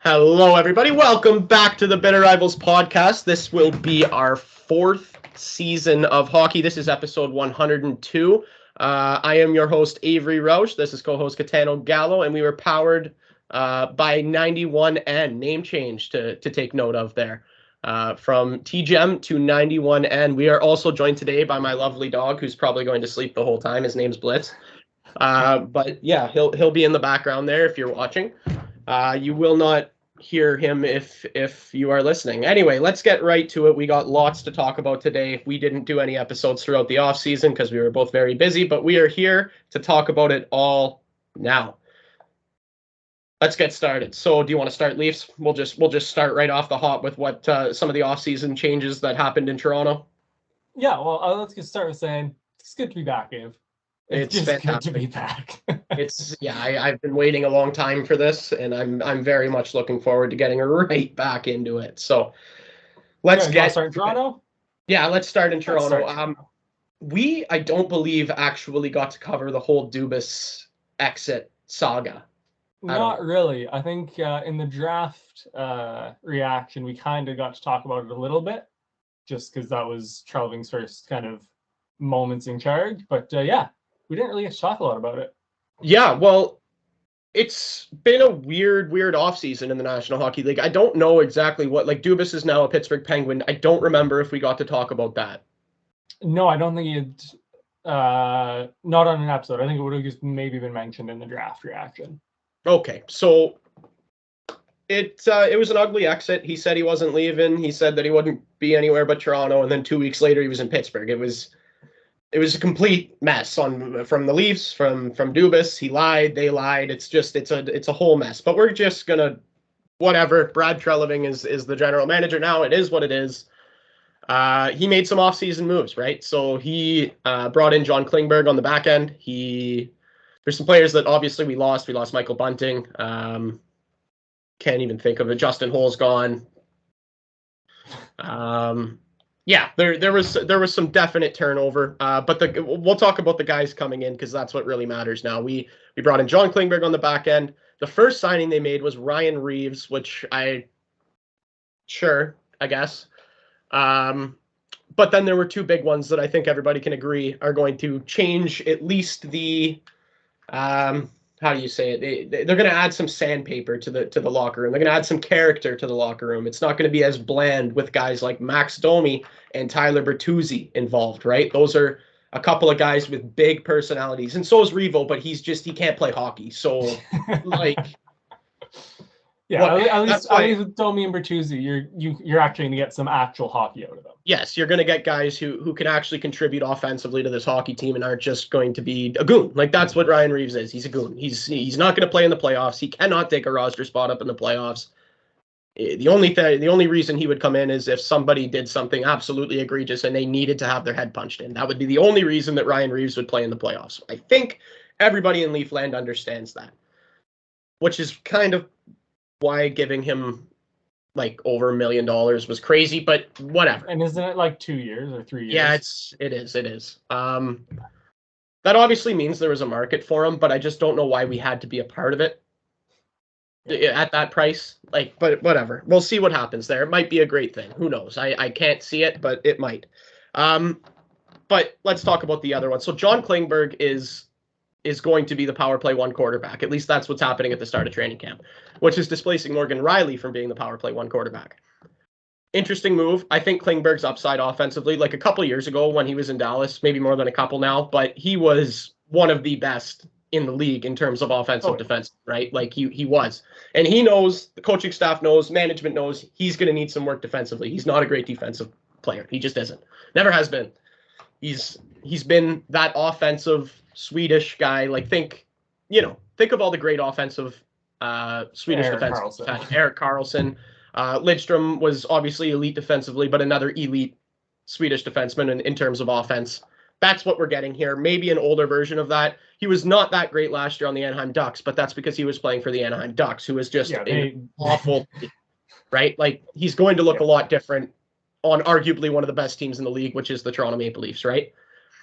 Hello, everybody. Welcome back to the Bitter Rivals podcast. This will be our fourth season of hockey. This is episode 102. I am your host, Avery Roush. This is co-host Gitano Gallo, and we were powered by 91N, name change to take note of there. From TGM to 91N. We are also joined today by my lovely dog, who's probably going to sleep the whole time. His name's Blitz. But yeah, he'll be in the background there if you're watching. You will not hear him if you are listening. Anyway, let's get right to it. We got lots to talk about today. We didn't do any episodes throughout the off season because we were both very busy, but we are here to talk about it all now. Let's get started. So, do you want to start, Leafs? We'll just start right off the hop with what some of the off season changes that happened in Toronto. Yeah, well, let's get started with saying it's good to be back, Dave. It's just fantastic. Good to be back. I've been waiting a long time for this, and I'm very much looking forward to getting right back into it. So let's start in Toronto. Yeah, let's start in Toronto. I don't believe actually got to cover the whole Dubas exit saga. Not really. I think in the draft reaction, we kind of got to talk about it a little bit, just because that was Trelving's first kind of moments in charge. But yeah, we didn't really get to talk a lot about it. Yeah, well, it's been a weird offseason in the National Hockey League. I don't know exactly what, like, Dubas is now a Pittsburgh Penguin. I don't remember if we got to talk about that. No, I don't think he'd, not on an episode. I think it would have just maybe been mentioned in the draft reaction. Okay, so it was an ugly exit. He said he wasn't leaving. He said that he wouldn't be anywhere but Toronto, and then 2 weeks later he was in Pittsburgh. It was a complete mess from the Leafs, from Dubas. He lied, they lied. It's a whole mess. But we're just gonna whatever. Brad Treliving is the general manager now. It is what it is. He made some offseason moves, right? So he brought in John Klingberg on the back end. There's some players that obviously we lost. We lost Michael Bunting. Can't even think of it. Justin Hole's gone. Yeah, there was some definite turnover. But we'll talk about the guys coming in because that's what really matters now. We brought in John Klingberg on the back end. The first signing they made was Ryan Reeves, which I guess. But then there were two big ones that I think everybody can agree are going to change at least the how do you say it? They're going to add some sandpaper to the locker room. They're going to add some character to the locker room. It's not going to be as bland with guys like Max Domi and Tyler Bertuzzi involved, right? Those are a couple of guys with big personalities, and so is Revo, but he can't play hockey. So, like, yeah, at least with Domi and Bertuzzi, you're actually going to get some actual hockey out of them. Yes, you're going to get guys who can actually contribute offensively to this hockey team and aren't just going to be a goon. Like, that's what Ryan Reeves is. He's a goon. He's not going to play in the playoffs. He cannot take a roster spot up in the playoffs. The only reason he would come in is if somebody did something absolutely egregious and they needed to have their head punched in. That would be the only reason that Ryan Reeves would play in the playoffs. I think everybody in Leafland understands that, which is kind of why giving him like over $1 million was crazy, but whatever. And isn't it like 2 years or 3 years? Yeah, it is. That obviously means there was a market for him, but I just don't know why we had to be a part of it at that price. Like, but whatever. We'll see what happens there. It might be a great thing. Who knows? I can't see it, but it might. But let's talk about the other one. So John Klingberg is going to be the power play one quarterback. At least that's what's happening at the start of training camp, which is displacing Morgan Riley from being the power play one quarterback. Interesting move. I think Klingberg's upside offensively, like a couple years ago when he was in Dallas, maybe more than a couple now, but he was one of the best in the league in terms of offensive defense, right? Like he was. And he knows, the coaching staff knows, management knows he's going to need some work defensively. He's not a great defensive player. He just isn't. Never has been. He's been that offensive Swedish guy. Like think of all the great offensive Swedish defense. Erik Karlsson. Lidstrom was obviously elite defensively, but another elite Swedish defenseman in terms of offense. That's what we're getting here. Maybe an older version of that. He was not that great last year on the Anaheim Ducks, but that's because he was playing for the Anaheim Ducks, who was just awful, right? Like, he's going to look a lot different on arguably one of the best teams in the league, which is the Toronto Maple Leafs, right?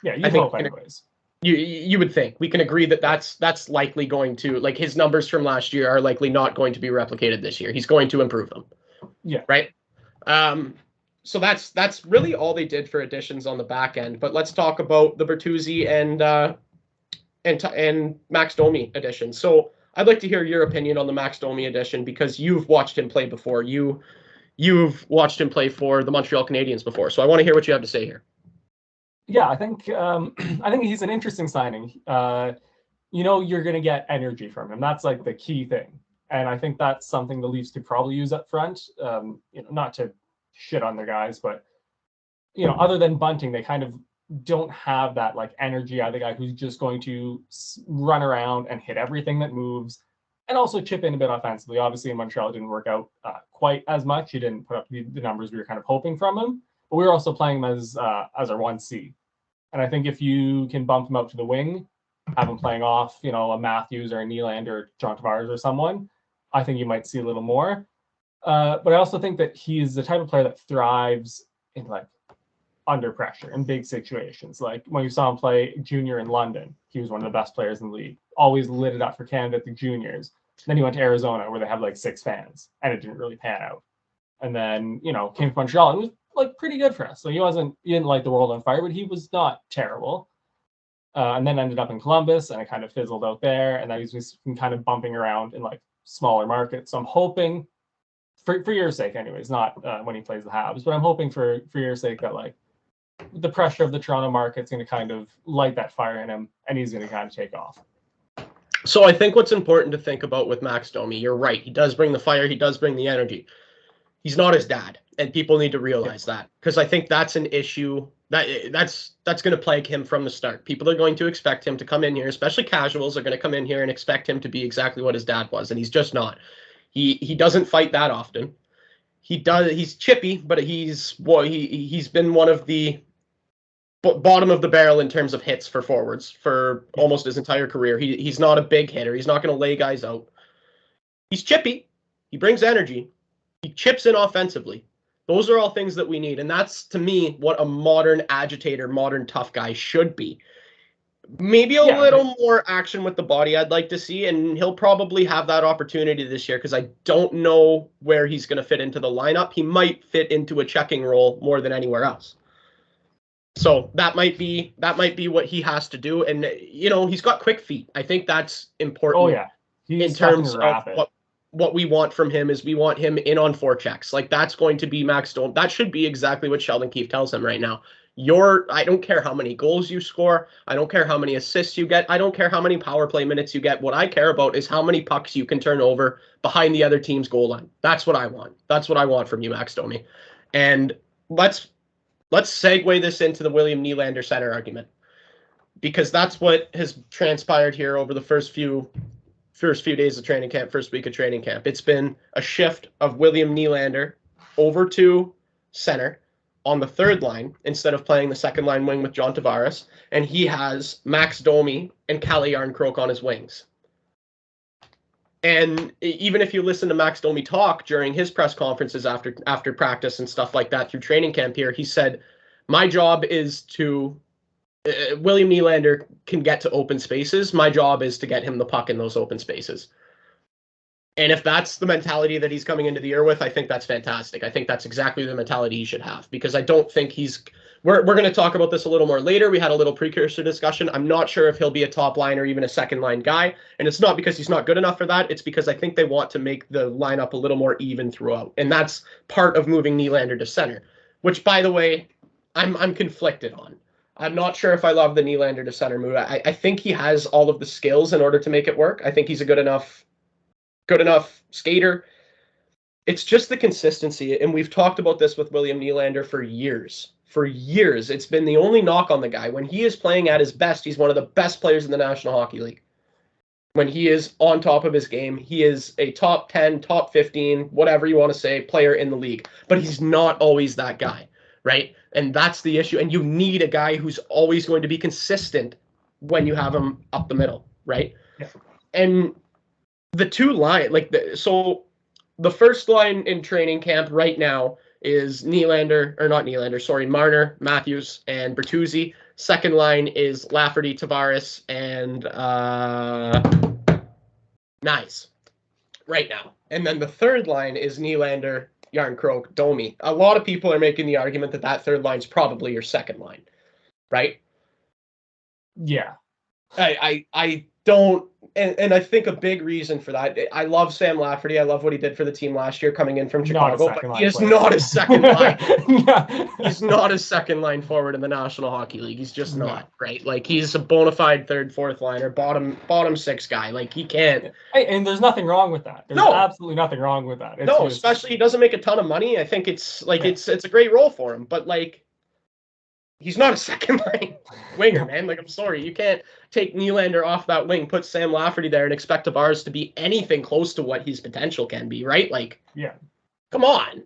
Yeah, you hope anyways. You would think. We can agree that that's likely going to, like, his numbers from last year are likely not going to be replicated this year. He's going to improve them. Yeah. Right? So that's really all they did for additions on the back end. But let's talk about the Bertuzzi and Max Domi addition. So I'd like to hear your opinion on the Max Domi addition because you've watched him play before. You've watched him play for the Montreal Canadiens before. So I want to hear what you have to say here. Yeah, I think he's an interesting signing. You're going to get energy from him. That's like the key thing. And I think that's something the Leafs could probably use up front. Not to shit on their guys, but other than Bunting, they kind of don't have that like energy out of the guy who's just going to run around and hit everything that moves and also chip in a bit offensively. Obviously in Montreal, it didn't work out quite as much. He didn't put up the numbers we were kind of hoping from him, but we were also playing him as our 1C. And I think if you can bump him out to the wing, have him playing off, a Matthews or a Nylander or John Tavares or someone, I think you might see a little more. But I also think that he's the type of player that thrives in like under pressure in big situations. Like when you saw him play junior in London, he was one of the best players in the league. Always lit it up for Canada at the juniors. Then he went to Arizona where they have like 6 fans and it didn't really pan out. And then, came to Montreal and it was like pretty good for us. So he didn't light the world on fire, but he was not terrible. And then ended up in Columbus and it kind of fizzled out there. And then he's been kind of bumping around in like smaller markets. So I'm hoping for your sake anyways, not when he plays the Habs, but I'm hoping for your sake that like the pressure of the Toronto market's going to kind of light that fire in him and he's going to kind of take off. So I think what's important to think about with Max Domi, you're right. He does bring the fire. He does bring the energy. He's not his dad. And people need to realize that because I think that's an issue that's going to plague him from the start. People are going to expect him to come in here, especially casuals are going to come in here and expect him to be exactly what his dad was. And he's just not. He doesn't fight that often. He's chippy, but he's been one of the bottom of the barrel in terms of hits for forwards for almost his entire career. He's not a big hitter. He's not going to lay guys out. He's chippy. He brings energy. He chips in offensively. Those are all things that we need. And that's, to me, what a modern agitator, modern tough guy should be. Maybe a little more action with the body I'd like to see, and he'll probably have that opportunity this year because I don't know where he's going to fit into the lineup. He might fit into a checking role more than anywhere else. So that might be what he has to do. And, he's got quick feet. I think that's important. Oh, yeah. In terms of what we want from him is we want him in on forechecks. Like that's going to be Max Domi. That should be exactly what Sheldon Keefe tells him right now. I don't care how many goals you score. I don't care how many assists you get. I don't care how many power play minutes you get. What I care about is how many pucks you can turn over behind the other team's goal line. That's what I want. That's what I want from you, Max Domi. And let's segue this into the William Nylander center argument because that's what has transpired here over the first few days of training camp, first week of training camp. It's been a shift of William Nylander over to center on the third line instead of playing the second line wing with John Tavares, and he has Max Domi and Calle Yarncroke on his wings. And even if you listen to Max Domi talk during his press conferences after practice and stuff like that through training camp here, he said, my job is to William Nylander can get to open spaces. My job is to get him the puck in those open spaces. And if that's the mentality that he's coming into the year with, I think that's fantastic. I think that's exactly the mentality he should have because I don't think we're going to talk about this a little more later. We had a little precursor discussion. I'm not sure if he'll be a top line or even a second line guy. And it's not because he's not good enough for that. It's because I think they want to make the lineup a little more even throughout. And that's part of moving Nylander to center, which, by the way, I'm conflicted on. I'm not sure if I love the Nylander to center move. I think he has all of the skills in order to make it work. I think he's a good enough skater. It's just the consistency. And we've talked about this with William Nylander for years. For years. It's been the only knock on the guy. When he is playing at his best, he's one of the best players in the National Hockey League. When he is on top of his game, he is a top 10, top 15, whatever you want to say, player in the league. But he's not always that guy, right? And that's the issue. And you need a guy who's always going to be consistent when you have him up the middle, right? Yeah. And the two line, so the first line in training camp right now is Marner, Matthews, and Bertuzzi. Second line is Lafferty, Tavares, and Nice right now. And then the third line is Nylander, Järnkrok, Domi. A lot of people are making the argument that that third line is probably your second line, right? Yeah. I don't, and I think a big reason for that, I love Sam Lafferty. I love what he did for the team last year coming in from Chicago, but he is not a second line. Yeah. He's not a second line forward in the National Hockey League. He's just not, right? Like, he's a bona fide third, fourth liner, bottom six guy. Like, he can't. Hey, and there's nothing wrong with that. There's absolutely nothing wrong with that. It's no, just, especially he doesn't make a ton of money. I think it's like it's a great role for him, but like, he's not a second line winger, man. Like, I'm sorry. You can't take Nylander off that wing, put Sam Lafferty there, and expect Tavares to be anything close to what his potential can be, right? Like, yeah. Come on.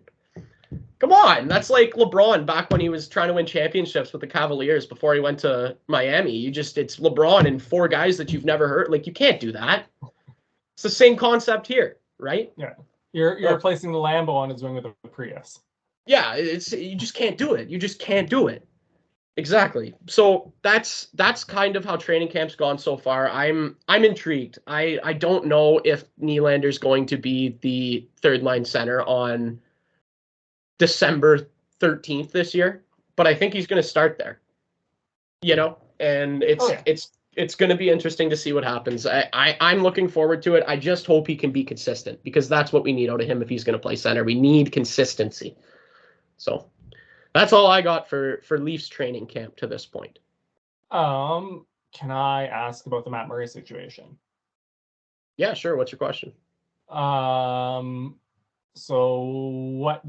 Come on. That's like LeBron back when he was trying to win championships with the Cavaliers before he went to Miami. It's LeBron and four guys that you've never heard. Like, you can't do that. It's the same concept here, right? Yeah. You're replacing the Lambo on his wing with a Prius. Yeah, you just can't do it. You just can't do it. Exactly. So that's kind of how training camp's gone so far. I'm intrigued. I don't know if Nylander's going to be the third line center on December 13th this year, but I think he's going to start there. You know, and it's going to be interesting to see what happens. I'm looking forward to it. I just hope he can be consistent, because that's what we need out of him if he's going to play center. We need consistency. So that's all I got for Leafs training camp to this point. Can I ask about the Matt Murray situation? Yeah, sure. What's your question? So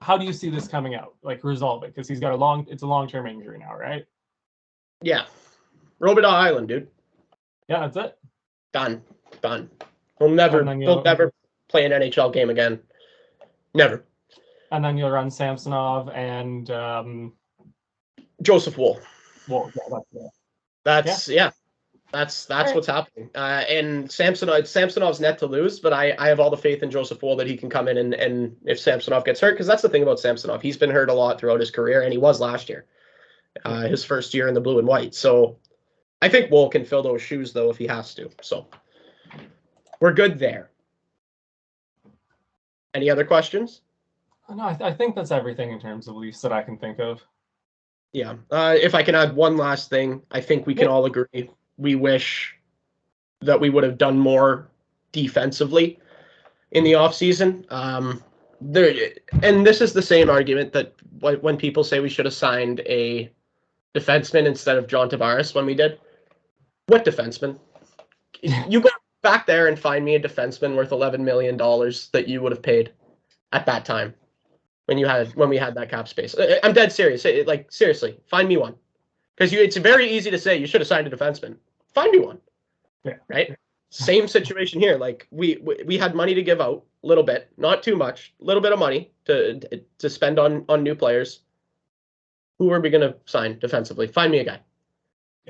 how do you see this coming out? Like, resolve it? Because he's got it's a long-term injury now, right? Yeah. Robidas Island, dude. Yeah, that's it. Done. He'll never play an NHL game again. Never. And then you'll run Samsonov and Joseph Woll. Well, That's right. What's happening. And Samsonov's net to lose, but I have all the faith in Joseph Woll that he can come in and if Samsonov gets hurt, because that's the thing about Samsonov. He's been hurt a lot throughout his career, and he was last year, his first year in the blue and white. So I think Woll can fill those shoes, though, if he has to. So we're good there. Any other questions? No, I think that's everything in terms of Leafs that I can think of. Yeah. If I can add one last thing, I think we can all agree. We wish that we would have done more defensively in the offseason. And this is the same argument that when people say we should have signed a defenseman instead of John Tavares when we did. What defenseman? You go back there and find me a defenseman worth $11 million that you would have paid at that time when we had that cap space. I'm dead serious. Like, seriously, find me one. Because it's very easy to say you should have signed a defenseman. Find me one. Yeah. Right? Same situation here. Like, we had money to give out, a little bit, not too much, a little bit of money to spend on new players. Who are we going to sign defensively? Find me a guy.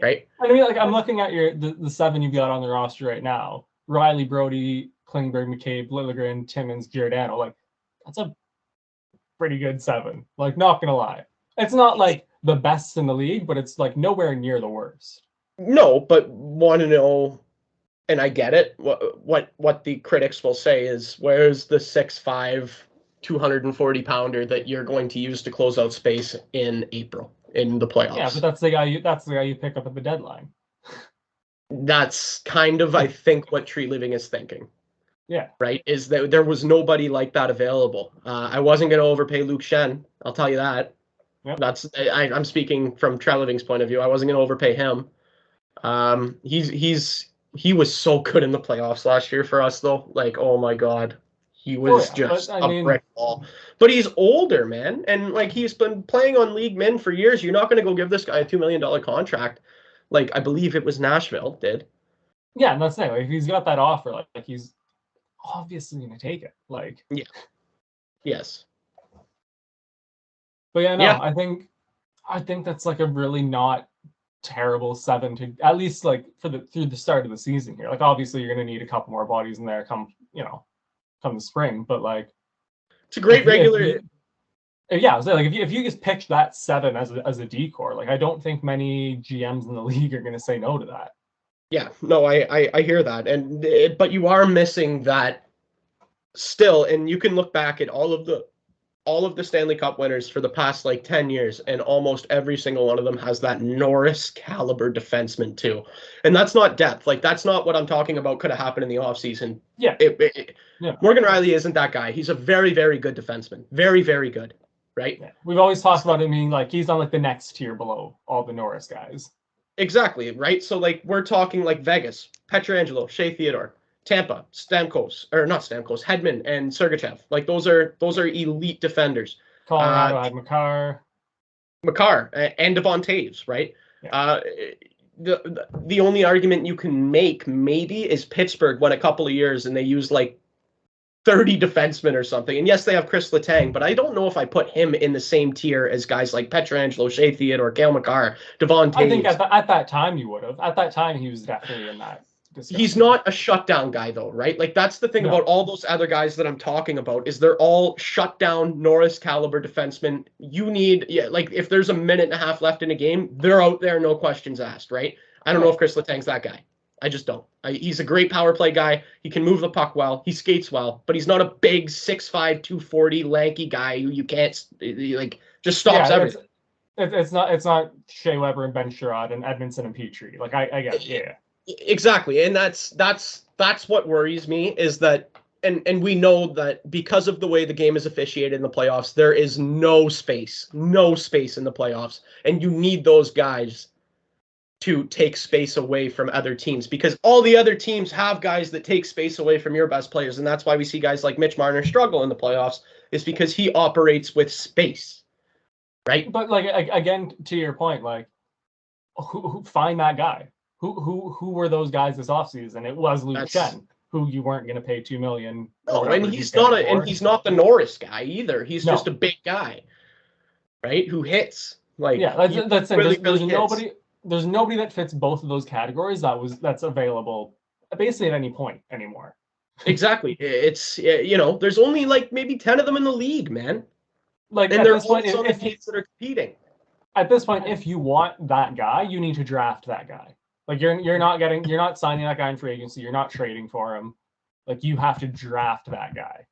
Right? I mean, like, I'm looking at the seven you've got on the roster right now. Riley, Brody, Klingberg, McCabe, Liljegren, Timmins, Giordano. Like, that's a pretty good seven. Like, not going to lie. It's not like the best in the league, but it's like nowhere near the worst. No, but want to know, and I get it, what the critics will say is, where's the 6'5", 240-pounder that you're going to use to close out space in April in the playoffs? Yeah, but that's the guy you pick up at the deadline. That's kind of, I think, what Tree Living is thinking. Yeah. Right? Is that there was nobody like that available. I wasn't going to overpay Luke Shen. I'll tell you that. Yep. I'm speaking from Tree Living's point of view. I wasn't going to overpay him. He was so good in the playoffs last year for us, though. Like, oh my God. He was just a brick wall. But he's older, man. And, like, he's been playing on league min for years. You're not going to go give this guy a $2 million contract. Like, I believe it was Nashville did. Yeah, and that's the thing. Like, if he's got that offer, like he's obviously going to take it. Like, yeah. Yes. But yeah, I think that's like a really not terrible seven to, at least like through the start of the season here. Like, obviously you're going to need a couple more bodies in there come the spring, but like it's a great regular Yeah, I was like if you just pitch that 7 as a decor, like I don't think many GMs in the league are going to say no to that. Yeah, no, I hear that, and but you are missing that still, and you can look back at all of the Stanley Cup winners for the past like 10 years, and almost every single one of them has that Norris caliber defenseman too. And that's not depth. Like that's not what I'm talking about could have happened in the offseason. Yeah. Yeah. Morgan Riley isn't that guy. He's a very, very good defenseman. Very, very good. Right? Yeah. We've always talked about him being like he's on like the next tier below all the Norris guys. Exactly, right? So like we're talking like Vegas, Pietrangelo, Shea Theodore, Tampa, Stamkos, or not Stamkos, Hedman and Sergachev. Like those are elite defenders. Colorado had Makar and Devon Taves, right? Yeah. The only argument you can make maybe is Pittsburgh went a couple of years and they used like 30 defensemen or something. And yes, they have Chris Letang, but I don't know if I put him in the same tier as guys like Pietrangelo, Shea Theodore, Cale Makar, Devon Taves. I think at that time you would have. At that time, he was definitely in that discussion. He's not a shutdown guy, though, right? Like, that's the thing about all those other guys that I'm talking about is they're all shutdown Norris caliber defensemen. You need, like, if there's a minute and a half left in a game, they're out there, no questions asked, right? I don't know if Chris Letang's that guy. I just don't. He's a great power play guy. He can move the puck well. He skates well, but he's not a big 6'5", 240 lanky guy who you can't like just stops everything. It's not Shea Weber and Ben Sherrod and Edmondson and Petrie. Like I get it. Yeah. Exactly, and that's what worries me is that, and we know that because of the way the game is officiated in the playoffs, there is no space in the playoffs, and you need those guys to take space away from other teams because all the other teams have guys that take space away from your best players, and that's why we see guys like Mitch Marner struggle in the playoffs, is because he operates with space, right? But like again, to your point, like who find that guy? Who were those guys this offseason? It was Luke Chen, who you weren't going to pay $2 million. No, and he's not the Norris guy either. He's just a big guy, right? Who hits like that's really, there's nobody that fits both of those categories that's available basically at any point anymore. Exactly. It's there's only like maybe 10 of them in the league, man. Like and they're all on the teams that are competing. At this point, if you want that guy, you need to draft that guy. Like you're not signing that guy in free agency. You're not trading for him. Like you have to draft that guy.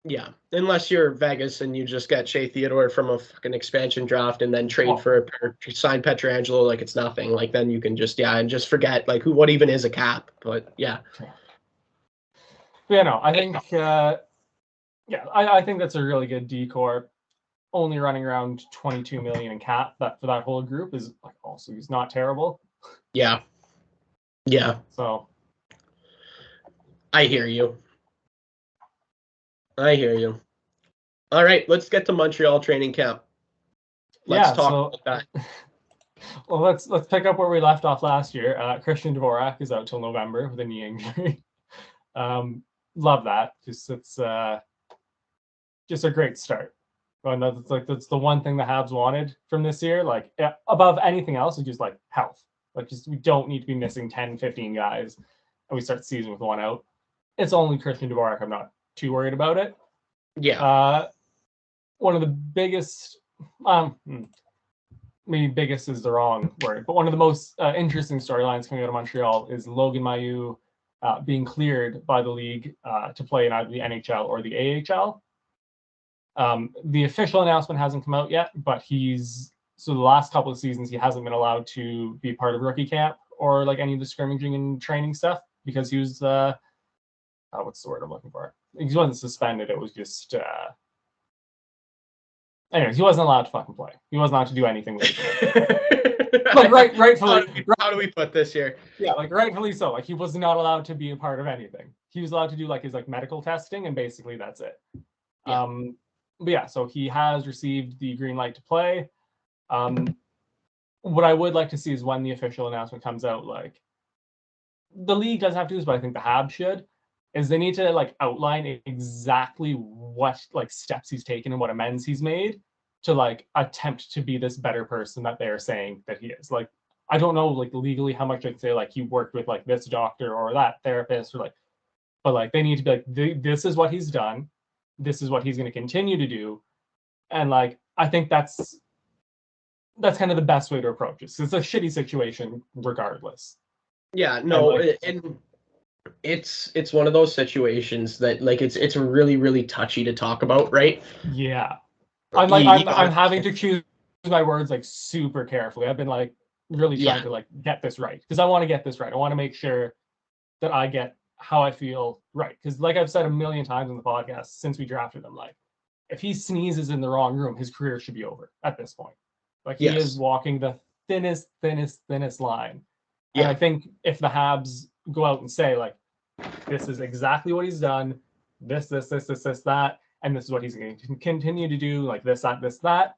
Yeah, unless you're Vegas and you just get Shea Theodore from a fucking expansion draft and then trade for sign Pietrangelo like it's nothing. Like then you can just and just forget like what even is a cap. But yeah. Yeah, no, I think I think that's a really good decor. Only running around 22 million in cap for that whole group is like also he's not terrible. Yeah. So I hear you. All right, let's get to Montreal training camp. Let's talk about that. Well, let's pick up where we left off last year. Christian Dvorak is out till November with a knee injury. Love that. It's just a great start. And that's the one thing the Habs wanted from this year. Like above anything else is just like health. Like just we don't need to be missing 10, 15 guys, and we start the season with one out. It's only Christian Dvorak. I'm not too worried about it. Yeah. One of the biggest, maybe biggest is the wrong word, but one of the most interesting storylines coming out of Montreal is Logan Mailloux being cleared by the league to play in either the NHL or the AHL. The official announcement hasn't come out yet, but the last couple of seasons he hasn't been allowed to be part of rookie camp or like any of the scrimmaging and training stuff because he was what's the word I'm looking for? He wasn't suspended. It was just anyways, he wasn't allowed to fucking play. He wasn't allowed to do anything with it. Like rightfully. How do we put this here? Yeah, like rightfully so. Like he was not allowed to be a part of anything. He was allowed to do like his like medical testing, and basically that's it. Yeah. But yeah, so he has received the green light to play. What I would like to see is when the official announcement comes out, like the league doesn't have to do this, but I think the Habs should, is they need to like outline exactly what like steps he's taken and what amends he's made to like attempt to be this better person that they're saying that he is. Like, I don't know like legally how much I can say like he worked with like this doctor or that therapist or like, but like they need to be like, this is what he's done. This is what he's going to continue to do. And like, I think that's kind of the best way to approach this. It's a shitty situation regardless. Yeah, no, and it's one of those situations that like it's really, really touchy to talk about, right? Yeah. I'm having to choose my words like super carefully. I've been like really trying to like get this right because I want to get this right. I want to make sure that I get how I feel right. Because like I've said a million times in the podcast since we drafted him, like if he sneezes in the wrong room, his career should be over at this point. Like he is walking the thinnest line. And I think if the Habs go out and say like, this is exactly what he's done, this, that, and this is what he's going to continue to do, like this, that,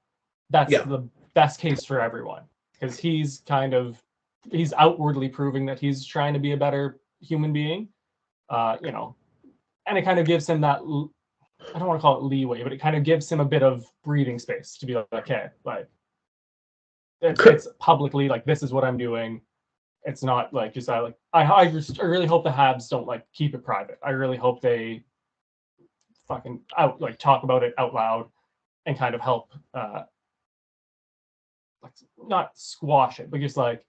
that's the best case for everyone. Because he's outwardly proving that he's trying to be a better human being, you know, and it kind of gives him that, I don't want to call it leeway, but it kind of gives him a bit of breathing space to be like, okay, like it's publicly like, this is what I'm doing. It's not like just I really hope the Habs don't like keep it private. I really hope they fucking talk about it out loud and kind of help like not squash it, but just like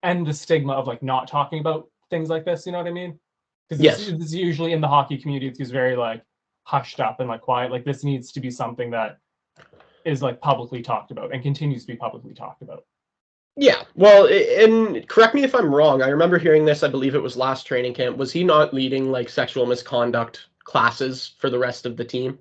end the stigma of like not talking about things like this. You know what I mean? Because this is usually in the hockey community, it's very like hushed up and like quiet. Like this needs to be something that is like publicly talked about and continues to be publicly talked about. Yeah, well, and correct me if I'm wrong. I remember hearing this. I believe it was last training camp. Was he not leading like sexual misconduct classes for the rest of the team?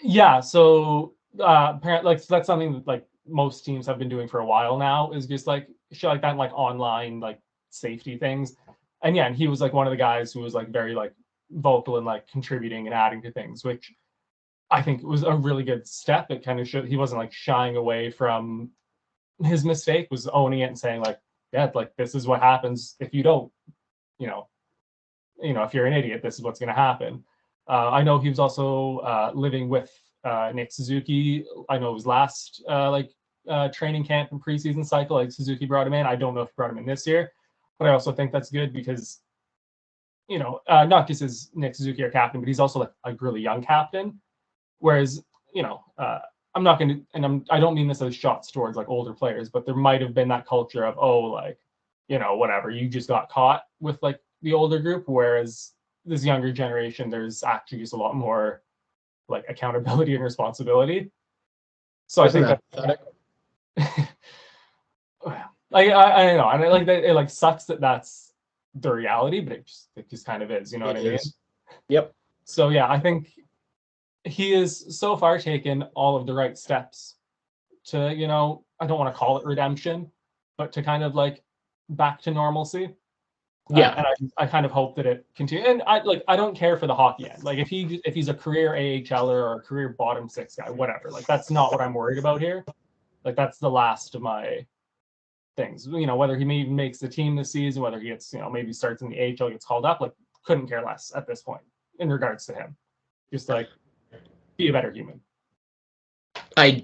Yeah. So apparently, like that's something that like most teams have been doing for a while now. Is just like shit like that, like online like safety things. And yeah, and he was like one of the guys who was like very like vocal and like contributing and adding to things, which I think was a really good step. It kind of showed he wasn't like shying away from his mistake, was owning it and saying like, yeah, like this is what happens if you don't, you know, if you're an idiot, this is what's going to happen. I know he was also living with Nick Suzuki. I know it was last training camp and preseason cycle, like Suzuki brought him in. I don't know if he brought him in this year, but I also think that's good because, not just as Nick Suzuki our captain, but he's also like a really young captain. Whereas, I'm not going to, and I don't mean this as shots towards like older players, but there might have been that culture of, oh, like, whatever, you just got caught with like the older group. Whereas this younger generation, there's actually just a lot more like accountability and responsibility. So I think that like, I don't know. And it like sucks that that's the reality, but it just kind of is, you know what I mean? Yep. So yeah, I think he has so far taken all of the right steps to, I don't want to call it redemption, but to kind of like back to normalcy. Yeah. And I kind of hope that it continues. And I don't care for the hockey end. Like if he's a career AHLer or a career bottom six guy, whatever. Like that's not what I'm worried about here. Like that's the last of my things. Whether he maybe makes the team this season, whether he gets, maybe starts in the AHL, gets called up, like couldn't care less at this point in regards to him. Just like be a better human.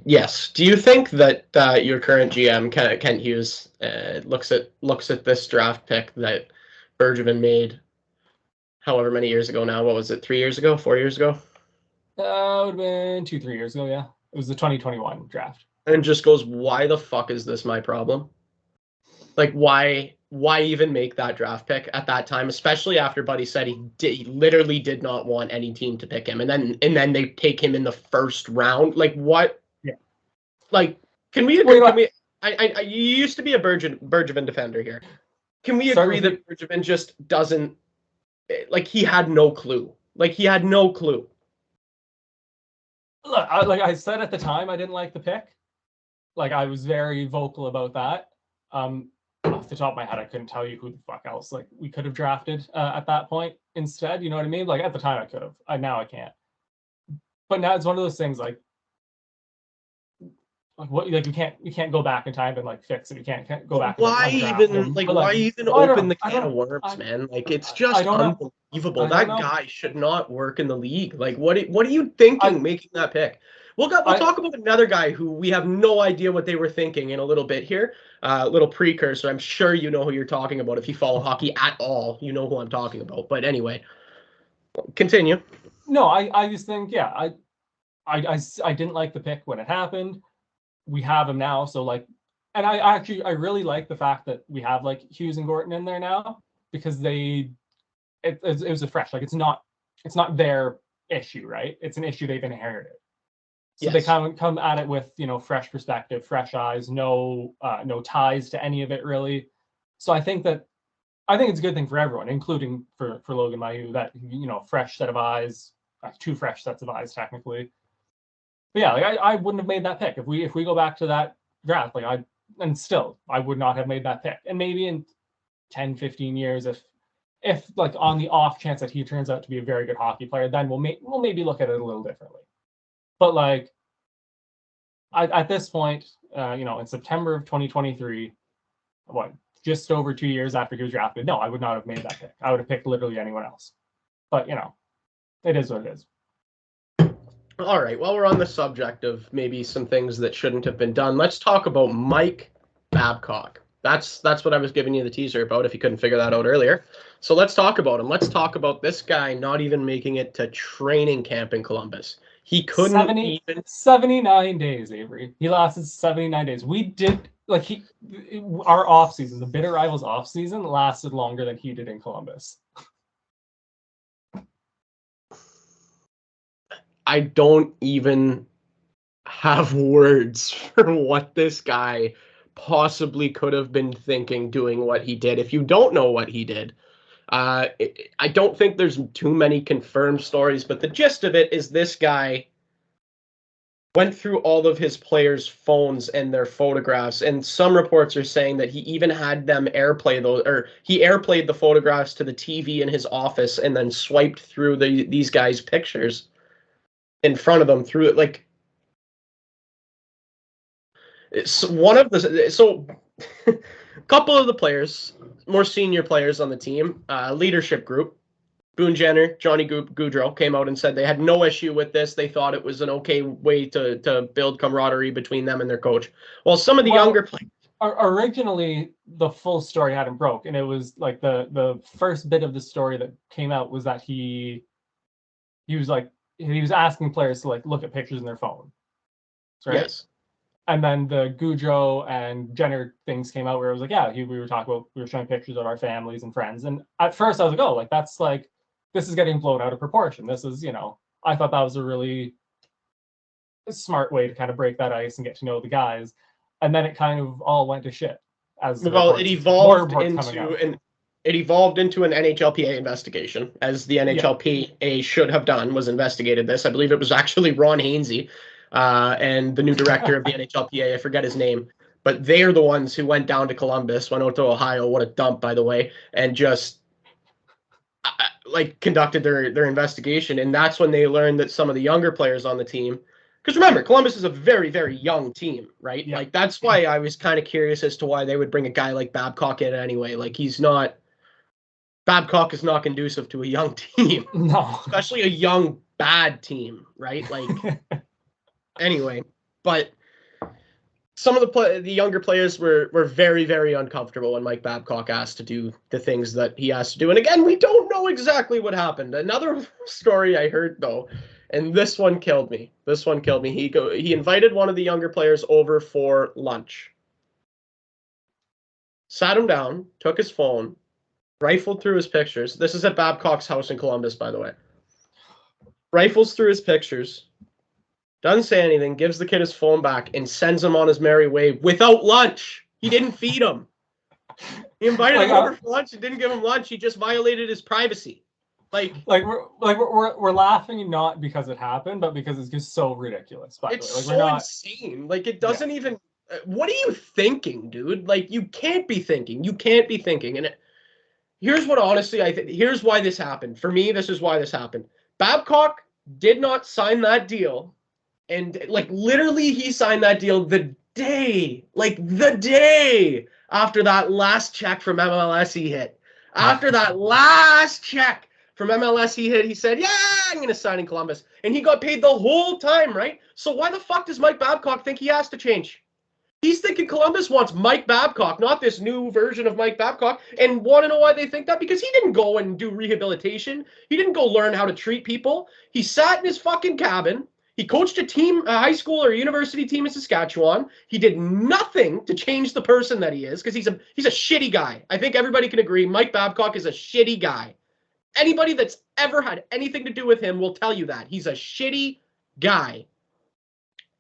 Yes. Do you think that your current GM Kent Hughes looks at this draft pick that Bergevin made however many years ago now? What was it? 3 years ago? 4 years ago? It would have been 2-3 years ago. Yeah, it was the 2021 draft. And just goes, why the fuck is this my problem? Like, why even make that draft pick at that time, especially after Buddy said he literally did not want any team to pick him, and then they take him in the first round. Like, what? Yeah. Like, can we agree? You used to be a Bergevin defender here. Can we agree that Bergevin just doesn't, like, he had no clue. Like, he had no clue. Look, like I said at the time, I didn't like the pick. Like, I was very vocal about that. Off the top of my head, I couldn't tell you who the fuck else like we could have drafted at that point instead. You know what I mean? Like at the time, I could have. Now I can't. But now it's one of those things like what, like you can't go back in time and like fix it. You can't go back. Why even why even open the can of worms, man? Like it's just unbelievable. That guy should not work in the league. Like what are you thinking making that pick? We'll talk about another guy who we have no idea what they were thinking in a little bit here. A little precursor. I'm sure you know who you're talking about. If you follow hockey at all, you know who I'm talking about. But anyway, continue. No, I just think, yeah, I didn't like the pick when it happened. We have him now, so like, and I really like the fact that we have like Hughes and Gorton in there now, because it was a fresh, like it's not their issue, right? It's an issue they've inherited. So Yes. they come at it with, fresh perspective, fresh eyes, no ties to any of it really. So I think it's a good thing for everyone, including for Logan Mailloux, that fresh set of eyes, two fresh sets of eyes technically. But yeah, like I wouldn't have made that pick if we go back to that draft. Like I would not have made that pick. And maybe in 10, 15 years, if like on the off chance that he turns out to be a very good hockey player, then we'll maybe look at it a little differently. But like, at this point, in September of 2023, just over 2 years after he was drafted, no, I would not have made that pick. I would have picked literally anyone else. But it is what it is. All right. While we're on the subject of maybe some things that shouldn't have been done, let's talk about Mike Babcock. That's what I was giving you the teaser about, if you couldn't figure that out earlier. So let's talk about him. Let's talk about this guy not even making it to training camp in Columbus. He couldn't even 79 days, Avery. He lasted 79 days. We did our off season, the Bitter Rivals off season, lasted longer than he did in Columbus. I don't even have words for what this guy possibly could have been thinking doing what he did. If you don't know what he did, I don't think there's too many confirmed stories, but the gist of it is this guy went through all of his players' phones and their photographs, and some reports are saying that he even had them airplay those, or he airplayed the photographs to the TV in his office and then swiped through these guys' pictures in front of them through it. Like, it's one of the, so a couple of the players, more senior players on the team, leadership group, Boone Jenner, Johnny Gaudreau, came out and said they had no issue with this. They thought it was an okay way to build camaraderie between them and their coach. Well, some of the younger players. Originally, the full story hadn't broke, and it was like the first bit of the story that came out was that he was asking players to like look at pictures in their phone. Right? Yes. And then the Gaudreau and Jenner things came out where it was like, yeah, we were showing pictures of our families and friends. And at first I was like, oh, like that's like, this is getting blown out of proportion. This is, I thought that was a really smart way to kind of break that ice and get to know the guys. And then it kind of all went to shit. It evolved into an NHLPA investigation, as the NHLPA should have done, was investigated this. I believe it was actually Ron Hainsey and the new director of the NHLPA, I forget his name, but they are the ones who went down to Columbus, went out to Ohio, what a dump, by the way, and just conducted their investigation. And that's when they learned that some of the younger players on the team, because remember, Columbus is a very, very young team, right? Yeah. Like, that's why I was kind of curious as to why they would bring a guy like Babcock in anyway. Like, Babcock is not conducive to a young team. No. Especially a young, bad team, right? Like, anyway, but some of the younger players were very, very uncomfortable when Mike Babcock asked to do the things that he asked to do. And again, we don't know exactly what happened. Another story I heard, though, and this one killed me. He invited one of the younger players over for lunch. Sat him down, took his phone, rifled through his pictures. This is at Babcock's house in Columbus, by the way. Rifles through his pictures. Doesn't say anything, gives the kid his phone back, and sends him on his merry way without lunch. He didn't feed him. He invited him over for lunch and didn't give him lunch. He just violated his privacy. We're laughing not because it happened, but because it's just so ridiculous. It's so insane. Like, it doesn't even. What are you thinking, dude? Like, you can't be thinking. And here's what, honestly, I think. Here's why this happened. For me, this is why this happened. Babcock did not sign that deal. And, literally, he signed that deal the day after that last check from MLS he hit. After that last check from MLS he hit, he said, yeah, I'm going to sign in Columbus. And he got paid the whole time, right? So why the fuck does Mike Babcock think he has to change? He's thinking Columbus wants Mike Babcock, not this new version of Mike Babcock. And want to know why they think that? Because he didn't go and do rehabilitation. He didn't go learn how to treat people. He sat in his fucking cabin. He coached a team, a high school or university team in Saskatchewan. He did nothing to change the person that he is because he's a shitty guy. I think everybody can agree Mike Babcock is a shitty guy. Anybody that's ever had anything to do with him will tell you that. He's a shitty guy.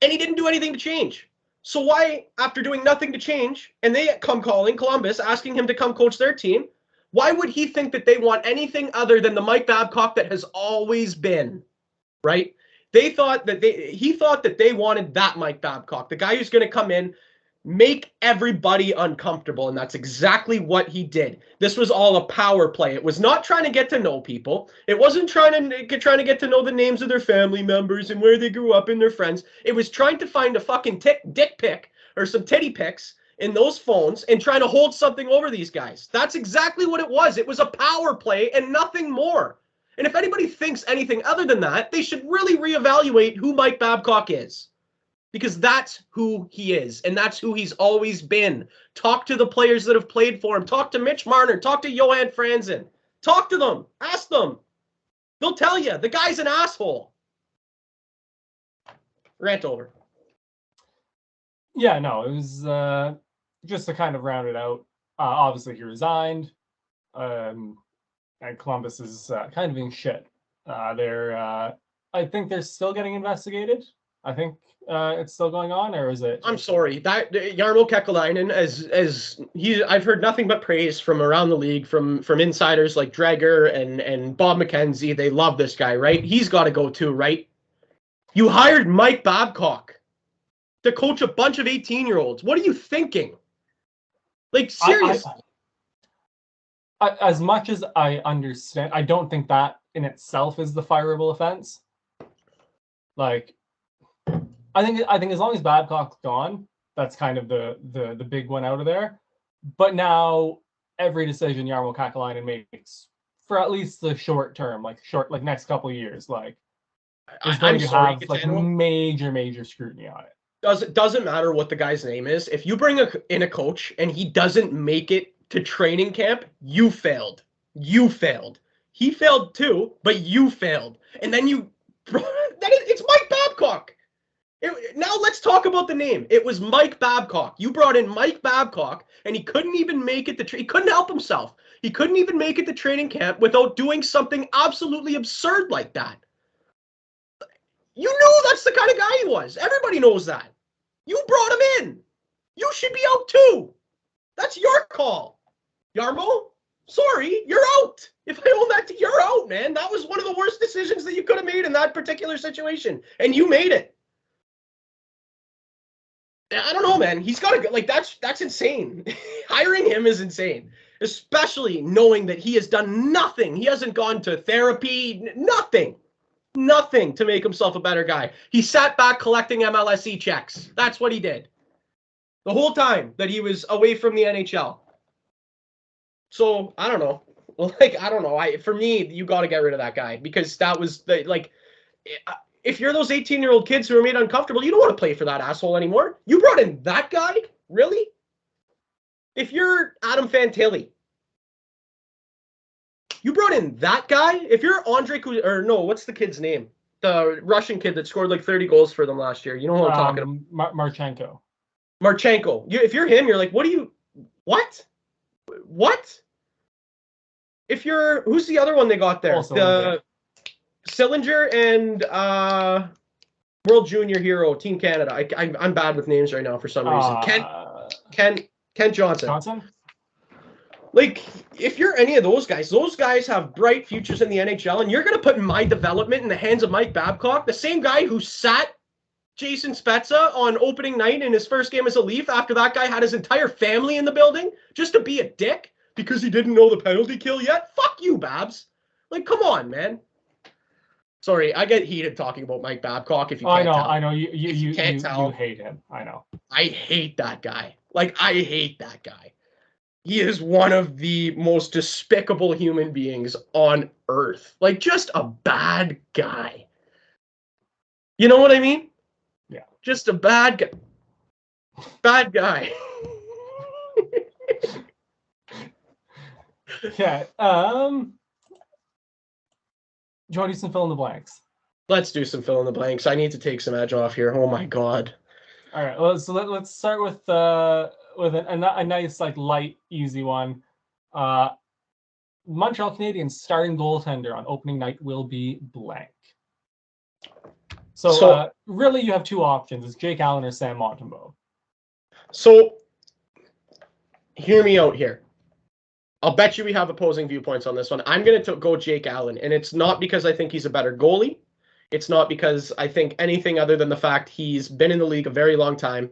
And he didn't do anything to change. So why, after doing nothing to change, and they come calling Columbus, asking him to come coach their team, why would he think that they want anything other than the Mike Babcock that has always been, right? He thought that they wanted that Mike Babcock, the guy who's going to come in, make everybody uncomfortable, and that's exactly what he did. This was all a power play. It was not trying to get to know people. It wasn't trying to get to know the names of their family members and where they grew up and their friends. It was trying to find a fucking dick pic or some titty pics in those phones and trying to hold something over these guys. That's exactly what it was. It was a power play and nothing more. And if anybody thinks anything other than that, they should really reevaluate who Mike Babcock is. Because that's who he is, and that's who he's always been. Talk to the players that have played for him. Talk to Mitch Marner. Talk to Johan Franzen. Talk to them. Ask them. They'll tell you. The guy's an asshole. Rant over. Yeah, no, it was just to kind of round it out. Obviously, he resigned, and Columbus is kind of being shit. I think they're still getting investigated. I think it's still going on, or is it? I'm sorry. That Jarmo Kekalainen, I've heard nothing but praise from around the league, from insiders like Dreger and Bob McKenzie. They love this guy, right? He's got to go too, right? You hired Mike Babcock to coach a bunch of 18-year-olds. What are you thinking? Like, seriously. As much as I understand, I don't think that in itself is the fireable offense. Like, I think as long as Babcock's gone, that's kind of the big one out of there. But now every decision Jarmo Kekalainen makes for at least the short term, like next couple of years, like is going to have like major scrutiny on it. Doesn't matter what the guy's name is. If you bring in a coach and he doesn't make it to training camp, you failed. You failed. He failed too, but you failed. And then it's Mike Babcock. Now let's talk about the name. It was Mike Babcock. You brought in Mike Babcock, and he couldn't even make it he couldn't help himself. He couldn't even make it to training camp without doing something absolutely absurd like that. You knew that's the kind of guy he was. Everybody knows that. You brought him in. You should be out too. That's your call. Jarmo, sorry, you're out. If I own that, you're out, man. That was one of the worst decisions that you could have made in that particular situation, and you made it. I don't know, man. He's got to go. Like, that's insane. Hiring him is insane, especially knowing that he has done nothing. He hasn't gone to therapy, nothing to make himself a better guy. He sat back collecting MLSE checks. That's what he did the whole time that he was away from the NHL. So I don't know. Like, I don't know. For me, you got to get rid of that guy, because that was if you're those 18-year-old kids who are made uncomfortable, you don't want to play for that asshole anymore. You brought in that guy? Really? If you're Adam Fantilli, you brought in that guy? If you're what's the kid's name? The Russian kid that scored like 30 goals for them last year. You know who I'm talking about? Marchenko. If you're him, you're like, what? If you're, who's the other one they got there? The Sillinger and World Junior Hero, Team Canada. I'm bad with names right now for some reason. Kent Johnson. Like, if you're any of those guys have bright futures in the NHL, and you're going to put my development in the hands of Mike Babcock, the same guy who sat Jason Spezza on opening night in his first game as a Leaf after that guy had his entire family in the building just to be a dick because he didn't know the penalty kill yet? Fuck you, Babs. Like, come on, man. Sorry, I get heated talking about Mike Babcock. If you can't tell. I know. You hate him. I know. I hate that guy. Like, I hate that guy. He is one of the most despicable human beings on earth. Like, just a bad guy. You know what I mean? Yeah. Just a bad guy. Bad guy. Yeah. Do you want to do some fill in the blanks? Let's do some fill in the blanks. I need to take some edge off here. Oh my god. All right. Well, so let's start with a nice like light, easy one. Montreal Canadiens starting goaltender on opening night will be blank. So really, you have two options: it's Jake Allen or Sam Montembeault. So hear me out here. I'll bet you we have opposing viewpoints on this one. I'm going to go Jake Allen, and it's not because I think he's a better goalie. It's not because I think anything other than the fact he's been in the league a very long time,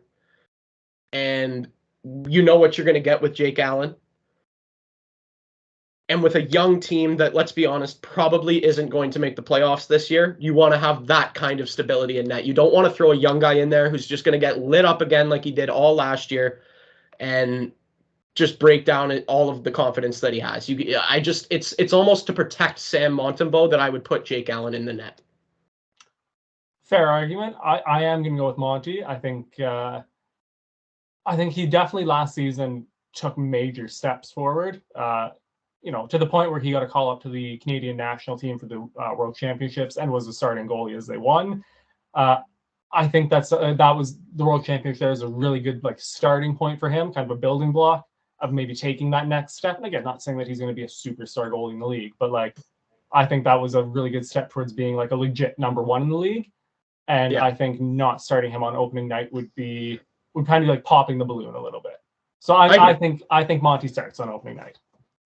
and you know what you're going to get with Jake Allen. And with a young team that, let's be honest, probably isn't going to make the playoffs this year, you want to have that kind of stability in net. You don't want to throw a young guy in there who's just going to get lit up again like he did all last year and just break down all of the confidence that he has. It's almost to protect Sam Montembeault that I would put Jake Allen in the net. Fair argument. I am going to go with Monty. I think he definitely last season took major steps forward. To the point where he got a call up to the Canadian national team for the World Championships and was a starting goalie as they won. I think that was the World Championships. There was a really good starting point for him, kind of a building block of maybe taking that next step. And again, not saying that he's going to be a superstar goalie in the league, but I think that was a really good step towards being a legit number one in the league. And I think not starting him on opening night would kind of be popping the balloon a little bit. So I think Monty starts on opening night.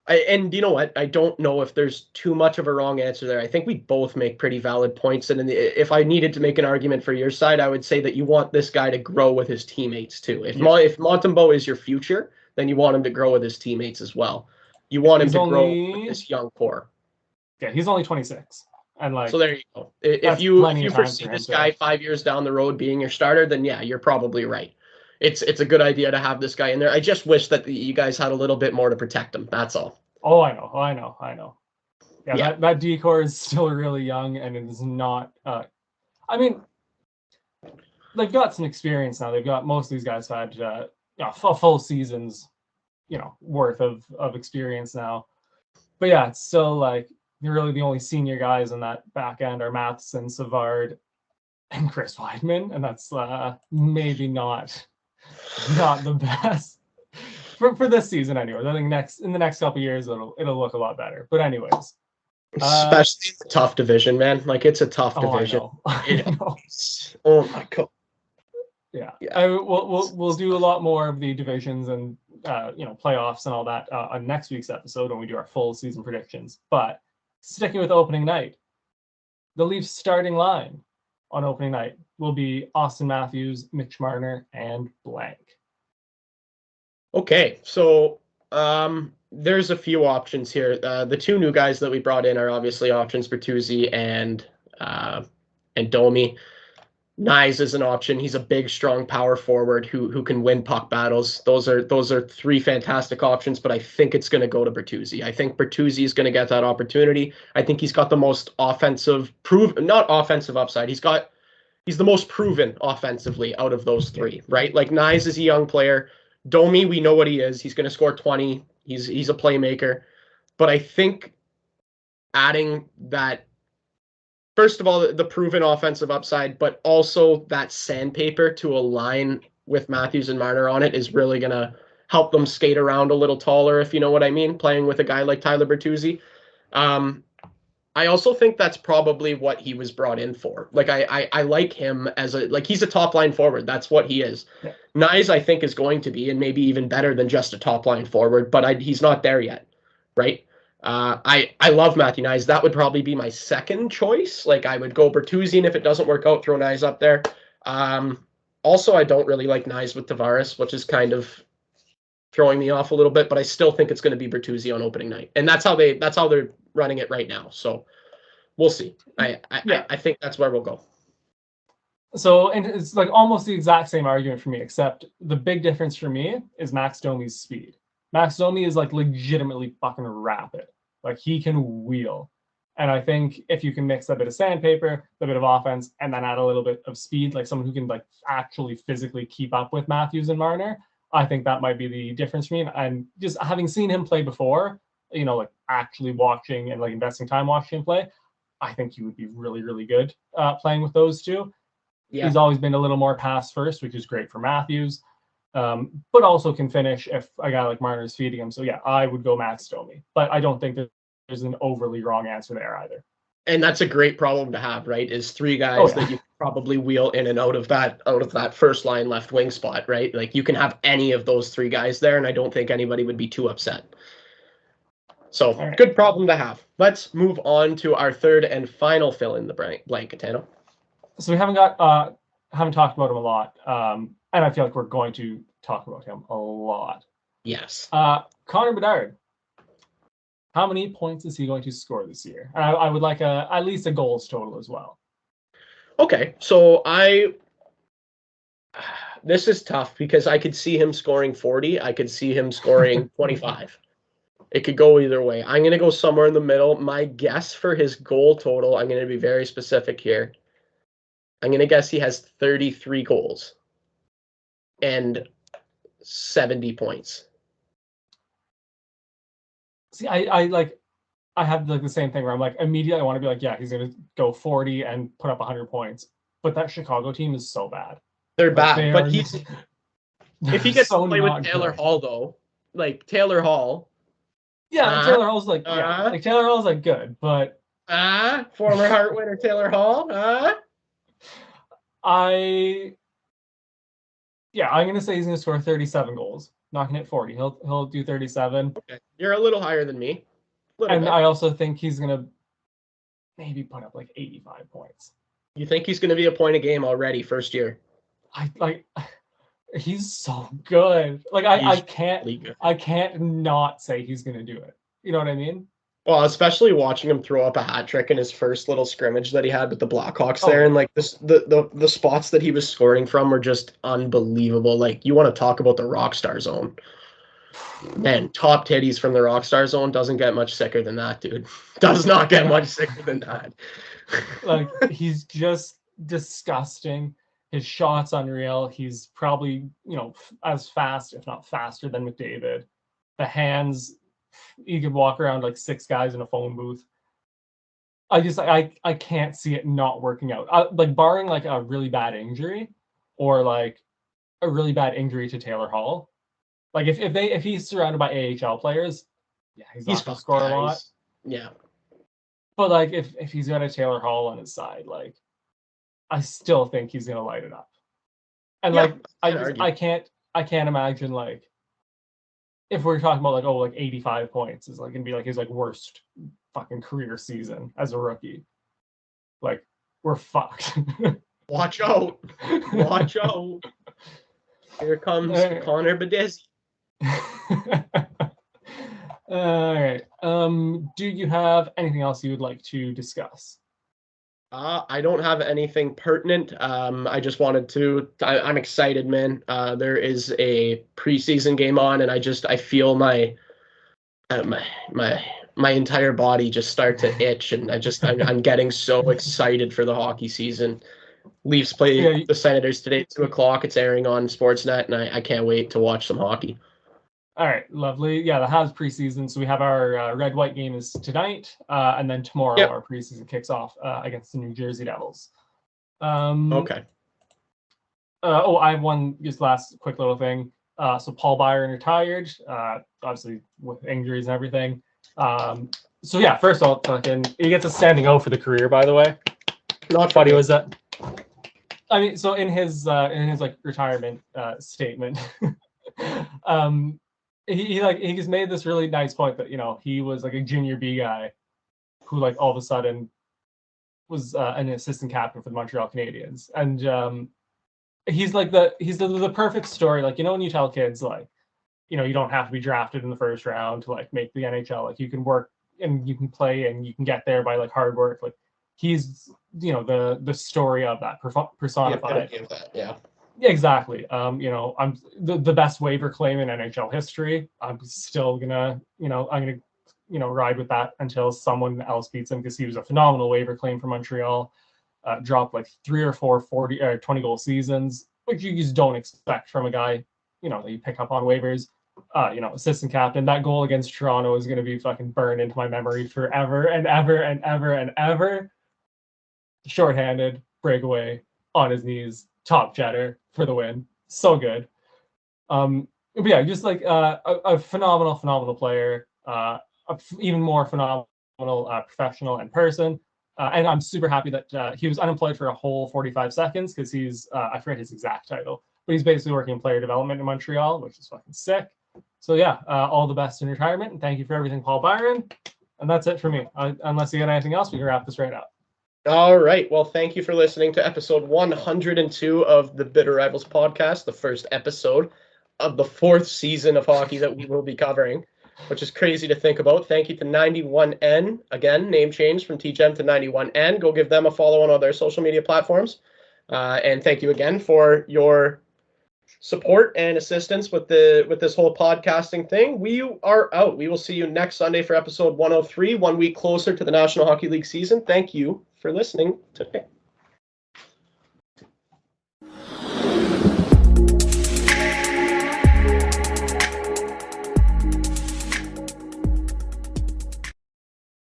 And you know what? I don't know if there's too much of a wrong answer there. I think we both make pretty valid points. And if I needed to make an argument for your side, I would say that you want this guy to grow with his teammates too. If Montembeault is your future, then you want him to grow with his teammates as well. You want him to grow with this young core. Yeah, he's only 26. And so there you go. If you foresee this guy 5 years down the road being your starter, then yeah, you're probably right. It's a good idea to have this guy in there. I just wish that you guys had a little bit more to protect him. That's all. Oh, I know. Yeah. That decor is still really young, and it is not. They've got some experience now. Most of these guys had full seasons, worth of experience now. But yeah, it's still really the only senior guys in that back end are Matheson, Savard, and Chris Weidman, and that's maybe not the best for this season anyway. I think in the next couple of years it'll look a lot better. But anyways, especially in the tough division, man. It's a tough division. I know. Oh my god. Yeah. We'll do a lot more of the divisions and playoffs and all that on next week's episode when we do our full season predictions. But sticking with opening night, the Leafs starting line on opening night will be Austin Matthews, Mitch Marner, and blank. Okay, so there's a few options here. The two new guys that we brought in are obviously options, Bertuzzi and Domi. Nyes is an option. He's a big, strong power forward who can win puck battles. Those are three fantastic options, but I think it's going to go to Bertuzzi. I think Bertuzzi is going to get that opportunity. I think he's got the most not offensive upside. He's the most proven offensively out of those three, right? Nyes is a young player. Domi, we know what he is. He's going to score 20. He's a playmaker. But I think adding that, first of all, the proven offensive upside, but also that sandpaper to align with Matthews and Marner on it is really going to help them skate around a little taller, if you know what I mean, playing with a guy like Tyler Bertuzzi. I also think that's probably what he was brought in for. I like him as he's a top line forward. That's what he is. Yeah. Nyes, I think, is going to be, and maybe even better than just a top line forward, but he's not there yet, right? I love Matthew Nyes. That would probably be my second choice. I would go Bertuzzi, and if it doesn't work out, throw Nyes up there. Also, I don't really like Nyes with Tavares, which is kind of throwing me off a little bit, but I still think it's going to be Bertuzzi on opening night, and that's how they're running it right now. So we'll see. I think that's where we'll go. So, and it's almost the exact same argument for me, except the big difference for me is Max Domi's speed. Max Domi is legitimately fucking rapid. He can wheel. And I think if you can mix a bit of sandpaper, a bit of offense, and then add a little bit of speed, someone who can actually physically keep up with Matthews and Marner, I think that might be the difference for me. And just having seen him play before, actually watching and investing time watching him play, I think he would be really, really good playing with those two. Yeah. He's always been a little more pass first, which is great for Matthews, but also can finish if a guy like Marner is feeding him. So yeah, I would go Max Domi, but I don't think that there's an overly wrong answer there either. And that's a great problem to have, right? Is three guys that you probably wheel in and out of that first line left wing spot, right? Like you can have any of those three guys there, and I don't think anybody would be too upset. So good problem to have. Let's move on to our third and final fill in the blank, Gitano. So we haven't talked about him a lot, and I feel like we're going to talk about him a lot. Yes. Connor Bedard. How many points is he going to score this year? I would like at least a goals total as well. Okay, so this is tough because I could see him scoring 40. I could see him scoring 25. It could go either way. I'm going to go somewhere in the middle. My guess for his goal total, I'm going to be very specific here. I'm going to guess he has 33 goals and 70 points. See, I have like the same thing where I'm like immediately I want to be like, yeah, he's going to go 40 and put up 100 points. But that Chicago team is so bad. They're bad, but if he gets to play with Taylor Hall though, like Taylor Hall. Yeah, Taylor Hall's like Taylor Hall's like good, but former Hart winner Taylor Hall. I'm gonna say he's gonna score 37 goals. Not gonna hit 40. He'll do 37. Okay. You're a little higher than me. And I also think he's gonna maybe put up like 85 points. You think he's gonna be a point a game already first year? He's so good. Like I can't not say he's gonna do it. You know what I mean? Well, especially watching him throw up a hat trick in his first little scrimmage that he had with the Blackhawks there, and like the spots that he was scoring from were just unbelievable. Like you want to talk about the Rockstar Zone. Man, top titties from the Rockstar Zone doesn't get much sicker than that, dude. Does not get much sicker than that. Like he's just disgusting. His shot's unreal. He's probably, as fast, if not faster than McDavid. The hands, he could walk around like 6 guys in a phone booth. I can't see it not working out. Like barring like a really bad injury or like a really bad injury to Taylor Hall. Like if he's surrounded by AHL players, yeah, he's not going to score a lot. Yeah. But like if he's got a Taylor Hall on his side, like I still think he's gonna light it up. And I can't imagine like if we're talking about like 85 points is like gonna be like his like worst fucking career season as a rookie. Like we're fucked. Watch out. Watch out. Here comes Connor Bedard. All right. Do you have anything else you would like to discuss? I don't have anything pertinent. I just wanted to. I'm excited, man. There is a preseason game on, and I feel my entire body just start to itch, and I'm getting so excited for the hockey season. Leafs play the Senators today at 2:00. It's airing on Sportsnet, and I can't wait to watch some hockey. All right, lovely. Yeah, the Habs preseason. So we have our red-white game is tonight, and then tomorrow our preseason kicks off against the New Jersey Devils. Okay. I have one just last quick little thing. So Paul Byron retired, obviously with injuries and everything. So yeah, first of all, he gets a standing O for the career, by the way. Not funny, was that? I mean, so in his like retirement statement, he just made this really nice point that he was like a junior B guy who like all of a sudden was an assistant captain for the Montreal Canadiens, and he's the perfect story. Like when you tell kids like you don't have to be drafted in the first round to like make the NHL. Like you can work and you can play and you can get there by like hard work. Like he's the story of that personified. Yeah. Yeah, exactly. I'm the best waiver claim in NHL history. I'm still gonna, ride with that until someone else beats him because he was a phenomenal waiver claim for Montreal. Dropped like 3 or 4 20 goal seasons, which you just don't expect from a guy, that you pick up on waivers. assistant captain. That goal against Toronto is going to be fucking burned into my memory forever and ever and ever and ever. Shorthanded, breakaway, on his knees, top jetter for the win. So good. But yeah, just like a phenomenal player, even more phenomenal professional and person. And I'm super happy that he was unemployed for a whole 45 seconds because he's, I forget his exact title, but he's basically working in player development in Montreal, which is fucking sick. So yeah, all the best in retirement. And thank you for everything, Paul Byron. And that's it for me. Unless you got anything else, we can wrap this right up. All right. Well, thank you for listening to episode 102 of the Bitter Rivals podcast, the first episode of the 4th season of hockey that we will be covering, which is crazy to think about. Thank you to 91N. Again, name change from TGM to 91N. Go give them a follow on all their social media platforms. And thank you again for your support and assistance with this whole podcasting thing. We are out. We will see you next Sunday for episode 103, 1 week closer to the National Hockey League season. Thank you for listening today.